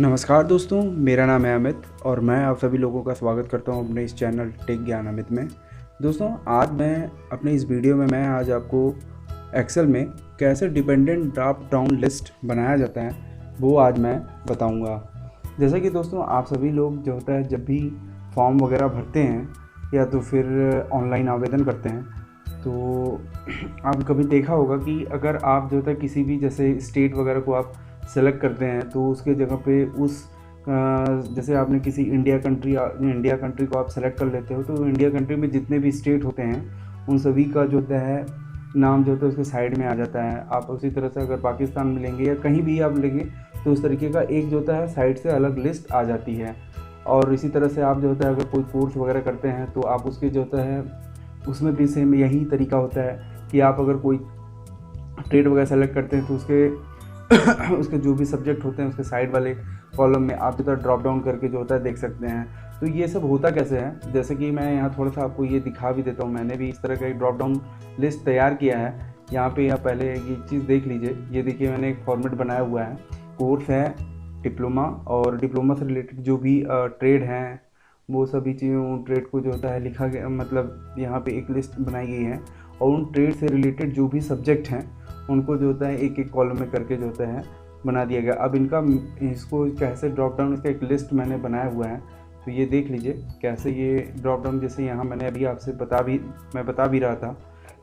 नमस्कार दोस्तों, मेरा नाम है अमित और मैं आप सभी लोगों का स्वागत करता हूं अपने इस चैनल टेक ज्ञान अमित में। दोस्तों, आज मैं अपने इस वीडियो में आज आपको एक्सेल में कैसे डिपेंडेंट ड्रॉप डाउन लिस्ट बनाया जाता है वो आज मैं बताऊंगा। जैसा कि दोस्तों आप सभी लोग जो होता है जब भी फॉर्म वगैरह भरते हैं या तो फिर ऑनलाइन आवेदन करते हैं तो आप कभी देखा होगा कि अगर आप जो होता है किसी भी जैसे स्टेट वगैरह को आप सेलेक्ट करते हैं तो उसके जगह पे जैसे आपने किसी इंडिया कंट्री को आप सेलेक्ट कर लेते हो तो इंडिया कंट्री में जितने भी स्टेट होते हैं उन सभी का जो होता है नाम जो होता है उसके साइड में आ जाता है। आप उसी तरह से अगर पाकिस्तान में लेंगे या कहीं भी आप लेंगे तो उस तरीके का एक जो होता है साइड से अलग लिस्ट आ जाती है। और इसी तरह से आप जो होता है अगर कोई कोर्स वगैरह करते हैं तो आप उसके जो होता है उसमें भी सेम यही तरीका होता है कि आप अगर कोई ट्रेड वगैरह सेलेक्ट करते हैं तो उसके जो भी सब्जेक्ट होते हैं उसके साइड वाले कॉलम में आप जो ड्रॉप डाउन करके जो होता है देख सकते हैं। तो ये सब होता कैसे है, जैसे कि मैं यहाँ थोड़ा सा आपको ये दिखा भी देता हूँ। मैंने भी इस तरह का एक ड्रॉप डाउन लिस्ट तैयार किया है। यहाँ पे आप पहले ये चीज़ देख लीजिए। ये देखिए मैंने एक फॉर्मेट बनाया हुआ है। कोर्स है, डिप्लोमा और डिप्लोमा से रिलेटेड जो भी ट्रेड हैं वो सभी चीज़ों ट्रेड को जो होता है लिखा गया, मतलब यहाँ पे एक लिस्ट बनाई गई है और उन ट्रेड से रिलेटेड जो भी सब्जेक्ट हैं उनको जो होता है एक एक कॉलम में करके जो होता है बना दिया गया। अब इसको कैसे ड्रॉप डाउन, इसका एक लिस्ट मैंने बनाया हुआ है। तो ये देख लीजिए कैसे ये ड्रॉप डाउन, जैसे यहाँ मैंने अभी आपसे मैं बता भी रहा था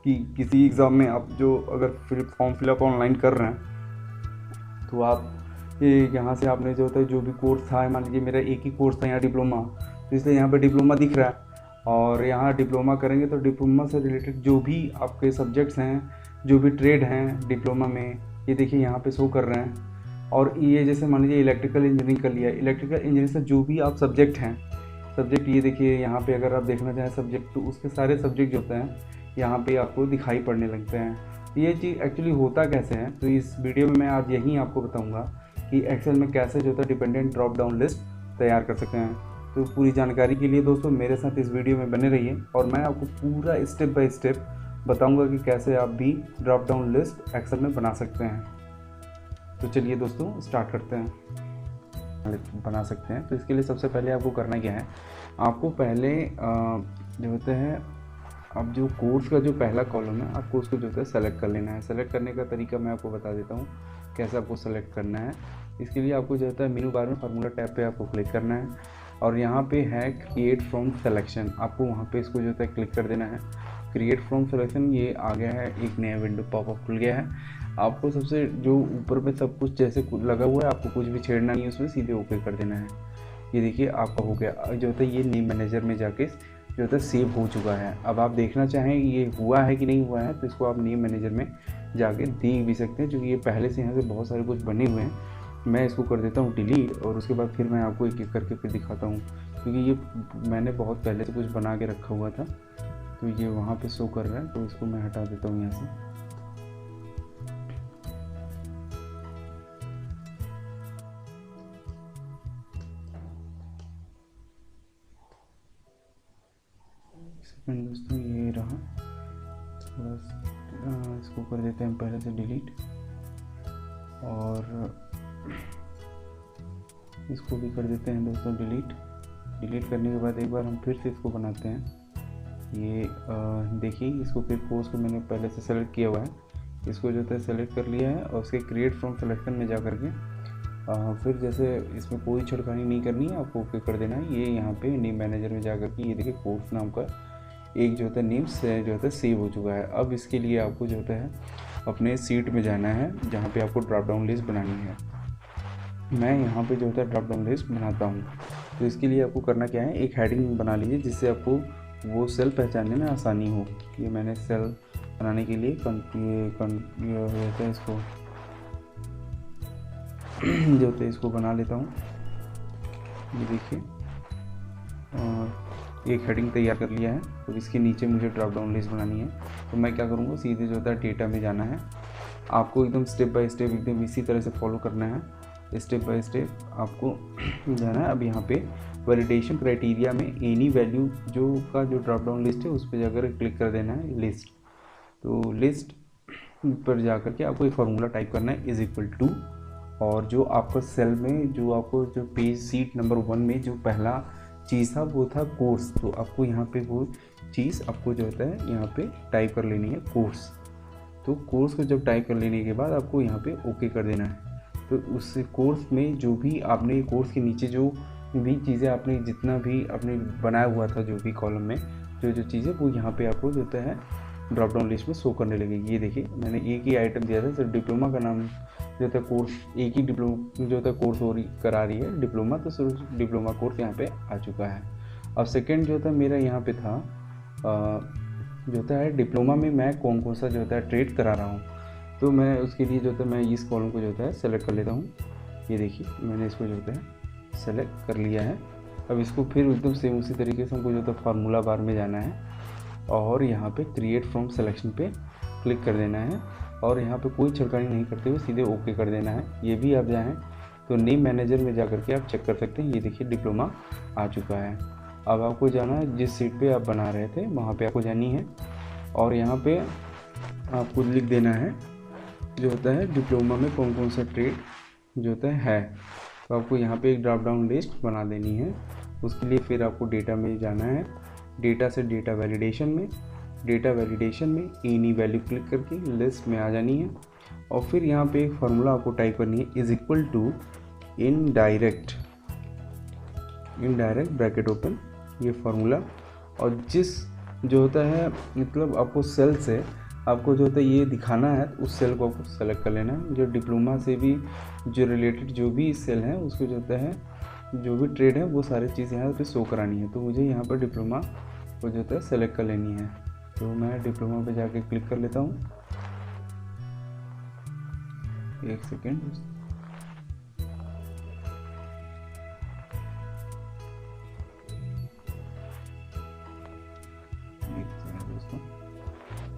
कि किसी एग्ज़ाम में आप जो अगर फॉर्म फिलअप ऑनलाइन कर रहे हैं तो आप ये यहाँ से आपने जो होता है जो भी कोर्स था, मान लीजिए मेरा एक ही कोर्स था यहाँ डिप्लोमा, तो इसलिए यहाँ पर डिप्लोमा दिख रहा है। और यहाँ डिप्लोमा करेंगे तो डिप्लोमा से रिलेटेड जो भी आपके सब्जेक्ट्स हैं, जो भी ट्रेड हैं डिप्लोमा में, ये देखिए यहाँ पे शो कर रहे हैं। और ये जैसे मान लीजिए इलेक्ट्रिकल इंजीनियरिंग कर लिया, इलेक्ट्रिकल इंजीनियरिंग से जो भी आप सब्जेक्ट हैं, सब्जेक्ट ये देखिए यहाँ पे अगर आप देखना चाहें सब्जेक्ट तो उसके सारे सब्जेक्ट जो होते हैं यहाँ पे आपको दिखाई पड़ने लगते हैं। ये चीज़ एक्चुअली होता कैसे है, तो इस वीडियो में मैं आज यही आपको बताऊँगा कि एक्सेल में कैसे जो होता है डिपेंडेंट ड्रॉप डाउन लिस्ट तैयार कर सकते हैं। तो पूरी जानकारी के लिए दोस्तों मेरे साथ इस वीडियो में बने रहिए और मैं आपको पूरा स्टेप बाय स्टेप बताऊंगा कि कैसे आप भी ड्रॉप डाउन लिस्ट एक्सेल में बना सकते हैं। तो चलिए दोस्तों स्टार्ट करते हैं। बना सकते हैं तो इसके लिए सबसे पहले आपको करना क्या है, आपको पहले जो होता है अब जो कोर्स का जो पहला कॉलम है आपको उसको जो होता है सेलेक्ट कर लेना है। सेलेक्ट करने का तरीका मैं आपको बता देता हूँ कैसे आपको सेलेक्ट करना है। इसके लिए आपको जो होता है मेनू बार में फार्मूला टैब पे आपको क्लिक करना है और यहाँ पे है क्रिएट फ्रॉम सेलेक्शन, आपको वहाँ पे इसको जो होता है क्लिक कर देना है। क्रिएट फ्रॉम सिलेक्शन ये आ गया है, एक नया विंडो पॉपअप खुल गया है। आपको सबसे जो ऊपर में सब कुछ जैसे लगा हुआ है आपको कुछ भी छेड़ना नहीं है, उसमें सीधे ओके कर देना है। ये देखिए आपका हो गया। जो होता है ये नेम मैनेजर में जाके जो होता है सेव हो चुका है। अब आप देखना चाहें ये हुआ है कि नहीं हुआ है तो इसको आप नेम मैनेजर में जाके देख भी सकते हैं, क्योंकि ये पहले से यहाँ से बहुत सारे कुछ बने हुए हैं। मैं इसको कर देता हूँ डिलीट और उसके बाद फिर मैं आपको एक एक करके फिर दिखाता हूँ, क्योंकि ये मैंने बहुत पहले से कुछ बना के रखा हुआ था तो ये वहाँ पे शो कर रहा है। तो इसको मैं हटा देता हूँ यहाँ से। सेकंड दोस्तों ये रहा, थोड़ा इसको कर देते हैं पहले से डिलीट और इसको भी कर देते हैं दोस्तों डिलीट। डिलीट करने के बाद एक बार हम फिर से इसको बनाते हैं। ये देखिए इसको फिर कोर्स को मैंने पहले से सेलेक्ट किया हुआ है, इसको जो है सेलेक्ट कर लिया है और उसके क्रिएट फ्रॉम सिलेक्शन में जा करके फिर जैसे इसमें कोई छिड़कानी नहीं करनी है, आपको ओके कर देना है। ये यहाँ पे नेम मैनेजर में जा करके ये देखिए कोर्स नाम का एक जो होता है नेम से जो होता है सेव हो चुका है। अब इसके लिए आपको जो होता है अपने सीट में जाना है जहाँ पे आपको ड्रॉप डाउन लिस्ट बनानी है। मैं यहाँ पे जो होता है ड्रॉप डाउन लिस्ट बनाता हूँ। तो इसके लिए आपको करना क्या है, एक हेडिंग बना लीजिए जिससे आपको वो सेल पहचानने में आसानी हो। ये मैंने सेल बनाने के लिए ये होता है इसको जो होता है इसको बना लेता हूँ। ये देखिए एक हेडिंग तैयार कर लिया है। तो इसके नीचे मुझे ड्रॉप डाउन लिस्ट बनानी है। तो मैं क्या करूँगा, सीधे जो होता है डेटा में जाना है। आपको एकदम स्टेप बाय स्टेप एकदम इसी तरह से फॉलो करना है, स्टेप बाय स्टेप आपको जाना है। अब यहाँ पे वैलिडेशन क्राइटेरिया में एनी वैल्यू जो ड्रॉप डाउन लिस्ट है उस पर जाकर क्लिक कर देना है लिस्ट। तो लिस्ट पर जाकर के आपको एक फार्मूला टाइप करना है, इज इक्वल टू और जो आपका सेल में जो आपको जो पेज सीट नंबर 1 में जो पहला चीज़ था वो था कोर्स। तो आपको यहाँ पे वो चीज़ आपको जो होता है यहाँ पे टाइप कर लेनी है कोर्स। तो कोर्स को जब टाइप कर लेने के बाद आपको यहाँ पे ओके कर देना है। तो उस कोर्स में जो भी आपने कोर्स के नीचे जो भी चीज़ें आपने जितना भी आपने बनाया हुआ था जो भी कॉलम में जो चीज़ें वो यहाँ पे आपको जो होता है ड्रॉप डाउन लिस्ट में शो करने लगेगी। ये देखिए मैंने एक ही आइटम दिया था, सिर्फ डिप्लोमा का नाम जो था कोर्स, एक ही डिप्लोमा जो था कोर्स हो रही करा रही है डिप्लोमा, तो सिर्फ डिप्लोमा कोर्स यहाँ पे आ चुका है। अब सेकेंड जो था मेरा यहाँ पे था जो होता है डिप्लोमा में मैं कौन कौन सा जो होता है ट्रेड करा रहा हूँ। तो मैं उसके लिए जो होता है मैं इस कॉलम को जो होता है सेलेक्ट कर लेता हूँ। ये देखिए मैंने इसको जो होता है सेलेक्ट कर लिया है। अब इसको फिर एकदम सेम उसी तरीके से हमको जो होता है फार्मूला बार में जाना है और यहाँ पे क्रिएट फ्रॉम सिलेक्शन पे क्लिक कर देना है और यहाँ पे कोई छिड़कानी नहीं करते हुए सीधे ओके कर देना है। ये भी आप जाएँ तो नेम मैनेजर में जा करके आप चेक कर सकते हैं। ये देखिए डिप्लोमा आ चुका है। अब आपको जाना है जिस सीट पे आप बना रहे थे वहाँ पे आपको जानी है और यहाँ पे आपको लिख देना है जो होता है डिप्लोमा में कौन कौन सा ट्रेड जो होता है। तो आपको यहाँ पे एक ड्रॉप डाउन लिस्ट बना देनी है। उसके लिए फिर आपको डेटा में जाना है, डेटा से डेटा वैलिडेशन में, डेटा वैलिडेशन में एनी वैल्यू क्लिक करके लिस्ट में आ जानी है और फिर यहाँ पे एक फार्मूला आपको टाइप करनी है is equal to indirect bracket open ये फार्मूला। और जिस जो होता है मतलब आपको सेल से आपको जो होता है ये दिखाना है उस सेल को आपको सेलेक्ट कर लेना है। जो डिप्लोमा से भी जो रिलेटेड जो भी सेल है उसको जो होता है जो भी ट्रेड है वो सारी चीज़ यहाँ पे शो करानी है। तो मुझे यहाँ पर डिप्लोमा को जो होता है सेलेक्ट कर लेनी है। तो मैं डिप्लोमा पे जाके क्लिक कर लेता हूँ। एक सेकेंड, दोस्तों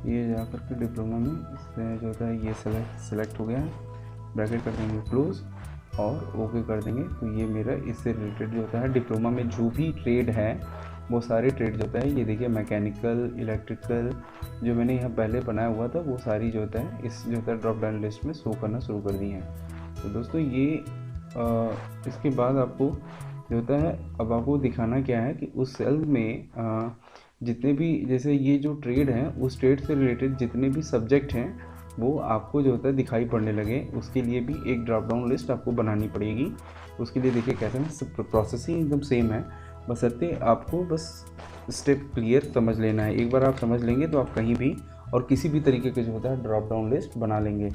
ये जा करके डिप्लोमा में इससे जो होता है ये सेलेक्ट हो गया है। ब्रैकेट कर देंगे क्लोज और ओके कर देंगे। तो ये मेरा इससे रिलेटेड जो होता है डिप्लोमा में जो भी ट्रेड है वो सारे ट्रेड जो होता है ये देखिए मैकेनिकल इलेक्ट्रिकल जो मैंने यहाँ पहले बनाया हुआ था वो सारी जो होता है इस जो होता है ड्रॉप डाउन लिस्ट में शो करना शुरू कर दी है। तो दोस्तों ये इसके बाद आपको जो होता है अब आपको दिखाना क्या है कि उस सेल में जितने भी जैसे ये जो ट्रेड हैं उस ट्रेड से रिलेटेड जितने भी सब्जेक्ट हैं वो आपको जो होता है दिखाई पड़ने लगे। उसके लिए भी एक ड्रॉप डाउन लिस्ट आपको बनानी पड़ेगी। उसके लिए देखिए कैसे ना सब प्रोसेसिंग एकदम सेम है, बशर्ते आपको बस स्टेप क्लियर समझ लेना है। एक बार आप समझ लेंगे तो आप कहीं भी और किसी भी तरीके के जो होता है ड्रॉप डाउन लिस्ट बना लेंगे।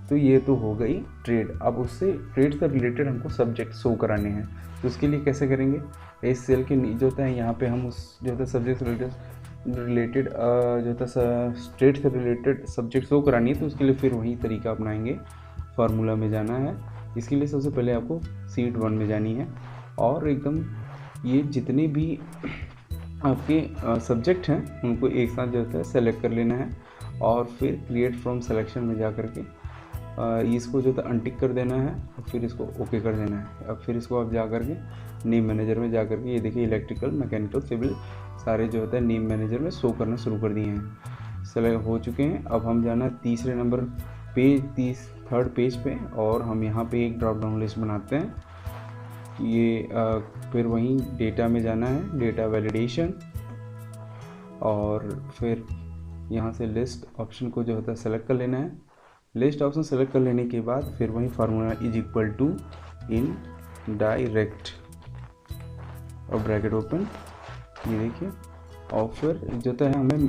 तो ये तो हो गई ट्रेड। अब उससे ट्रेड से रिलेटेड हमको सब्जेक्ट शो कराने हैं। तो उसके लिए कैसे करेंगे, इस सेल के जो होता है यहाँ पे हम उस जो होता है सब्जेक्ट से रिलेटेड जो होता है ट्रेड से रिलेटेड सब्जेक्ट शो करानी है। तो उसके लिए फिर वही तरीका अपनाएंगे, फार्मूला में जाना है। इसके लिए सबसे पहले आपको सीट 1 में जानी है और एकदम ये जितने भी आपके सब्जेक्ट हैं उनको एक साथ जो होता है सेलेक्ट कर लेना है और फिर क्रिएट फ्रॉम सिलेक्शन में जा कर के इसको जो है अनटिक कर देना है और फिर इसको ओके कर देना है। अब फिर इसको आप जा कर के नेम मैनेजर में जा कर के ये देखिए इलेक्ट्रिकल मैकेनिकल सिविल सारे जो होता है नेम मैनेजर में शो करना शुरू कर दिए हैं, सेलेक्ट हो चुके हैं। अब हम जाना तीसरे नंबर पेज थर्ड पेज पे और हम यहाँ पे एक ड्रॉप डाउन लिस्ट बनाते हैं। ये फिर वहीं डेटा में जाना है, डेटा वैलिडेशन और फिर यहाँ से लिस्ट ऑप्शन को जो होता है सेलेक्ट कर लेना है। लिस्ट ऑप्शन सेलेक्ट कर लेने के बाद फिर वही formula is equal to indirect और ब्रैकेट ओपन ये देखिए। और फिर जो होता है हमें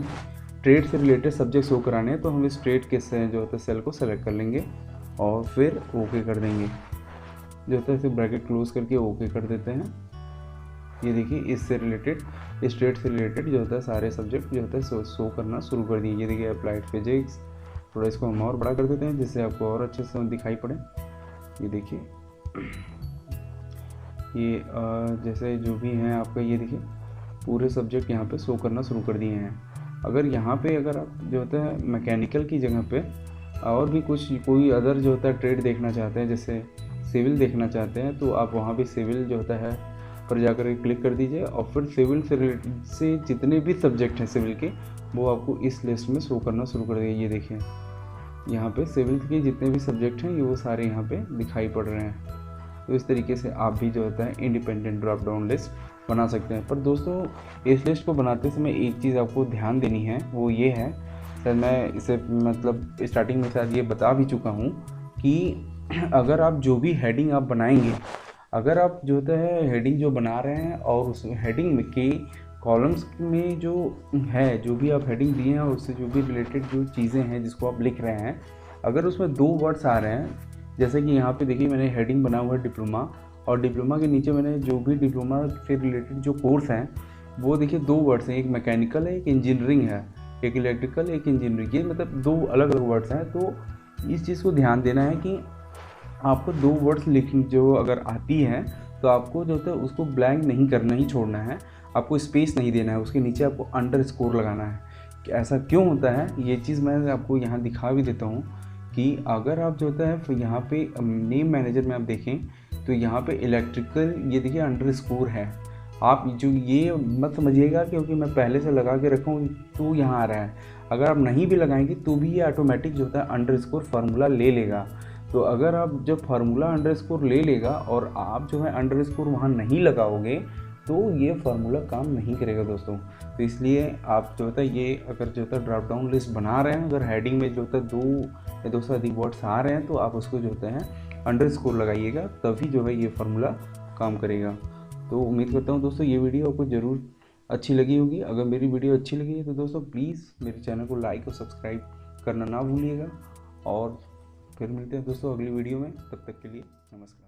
ट्रेड से रिलेटेड सब्जेक्ट शो कराने हैं तो हम इस ट्रेड के जो होता है सेल को सेलेक्ट कर लेंगे और फिर ओके कर देंगे। जो होता है इसे ब्रैकेट क्लोज करके ओके कर देते हैं। ये देखिए इससे रिलेटेड इस ट्रेड से रिलेटेड जो होता है सारे सब्जेक्ट जो होता है शो करना शुरू कर दिए। ये देखिए अप्लाइड फिजिक्स, थोड़ा इसको हम और बड़ा कर देते हैं जिससे आपको और अच्छे से दिखाई पड़े। ये देखिए ये जैसे जो भी हैं आपका ये देखिए पूरे सब्जेक्ट यहाँ पे शो करना शुरू कर दिए हैं। अगर यहाँ पे अगर आप जो होता है मैकेनिकल की जगह पे और भी कोई अदर जो होता है ट्रेड देखना चाहते हैं जैसे सिविल देखना चाहते हैं तो आप वहाँ भी सिविल जो होता है पर जाकर क्लिक कर दीजिए और फिर सिविल से रिलेटेड से जितने भी सब्जेक्ट हैं सिविल के वो आपको इस लिस्ट में शो करना शुरू कर देंगे। ये देखिए यहाँ पे सेवन्थ के जितने भी सब्जेक्ट हैं ये वो सारे यहाँ पे दिखाई पड़ रहे हैं। तो इस तरीके से आप भी जो होता है इंडिपेंडेंट ड्रॉप डाउन लिस्ट बना सकते हैं। पर दोस्तों इस लिस्ट को बनाते समय एक चीज़ आपको ध्यान देनी है, वो ये है, शायद मैं इसे मतलब स्टार्टिंग में शायद ये बता भी चुका हूँ कि अगर आप जो भी हेडिंग आप बनाएंगे, अगर आप जो होता है हेडिंग जो बना रहे हैं और उस हेडिंग में के कॉलम्स में जो है, जो भी आप हेडिंग दिए हैं और उससे जो भी रिलेटेड जो चीज़ें हैं जिसको आप लिख रहे हैं, अगर उसमें 2 वर्ड्स आ रहे हैं, जैसे कि यहाँ पे देखिए मैंने हेडिंग बना हुआ है डिप्लोमा, और डिप्लोमा के नीचे मैंने जो भी डिप्लोमा से रिलेटेड जो कोर्स हैं वो देखिए 2 वर्ड्स हैं, एक मैकेनिकल है, एक इंजीनियरिंग है, एक इलेक्ट्रिकल, एक इंजीनियरिंग, ये मतलब 2 अलग अलग वर्ड्स हैं। तो इस चीज़ को ध्यान देना है कि आपको 2 वर्ड्स लिखनी जो अगर आती है तो आपको जो होता है उसको ब्लैंक नहीं करना ही छोड़ना है, आपको स्पेस नहीं देना है, उसके नीचे आपको अंडरस्कोर लगाना है। कि ऐसा क्यों होता है ये चीज़ मैं आपको यहाँ दिखा भी देता हूँ कि अगर आप जो होता है यहाँ पे नेम मैनेजर में आप देखें तो यहाँ पे इलेक्ट्रिकल ये देखिए अंडरस्कोर है। आप जो ये मत समझिएगा क्योंकि मैं पहले से लगा के रखा हूँ तो यहाँ आ रहा है, अगर आप नहीं भी लगाएंगे तो भी ये ऑटोमेटिक जो होता है अंडरस्कोर फार्मूला ले लेगा। तो अगर आप जब फार्मूला अंडरस्कोर ले लेगा और आप जो है अंडरस्कोर वहाँ नहीं लगाओगे तो ये फार्मूला काम नहीं करेगा दोस्तों। तो इसलिए आप जो होता है ये अगर जो होता है ड्रॉप डाउन लिस्ट बना रहे हैं, अगर हेडिंग में जो होता है 2 या 2 से अधिक वर्ड्स आ रहे हैं तो आप उसको जो होता है अंडरस्कोर लगाइएगा, तभी जो है ये फार्मूला काम करेगा। तो उम्मीद करता हूँ दोस्तों ये वीडियो आपको ज़रूर अच्छी लगी होगी। अगर मेरी वीडियो अच्छी लगी है तो दोस्तों प्लीज़ मेरे चैनल को लाइक और सब्सक्राइब करना ना भूलिएगा, और फिर मिलते हैं दोस्तों अगली वीडियो में। तब तक के लिए नमस्कार।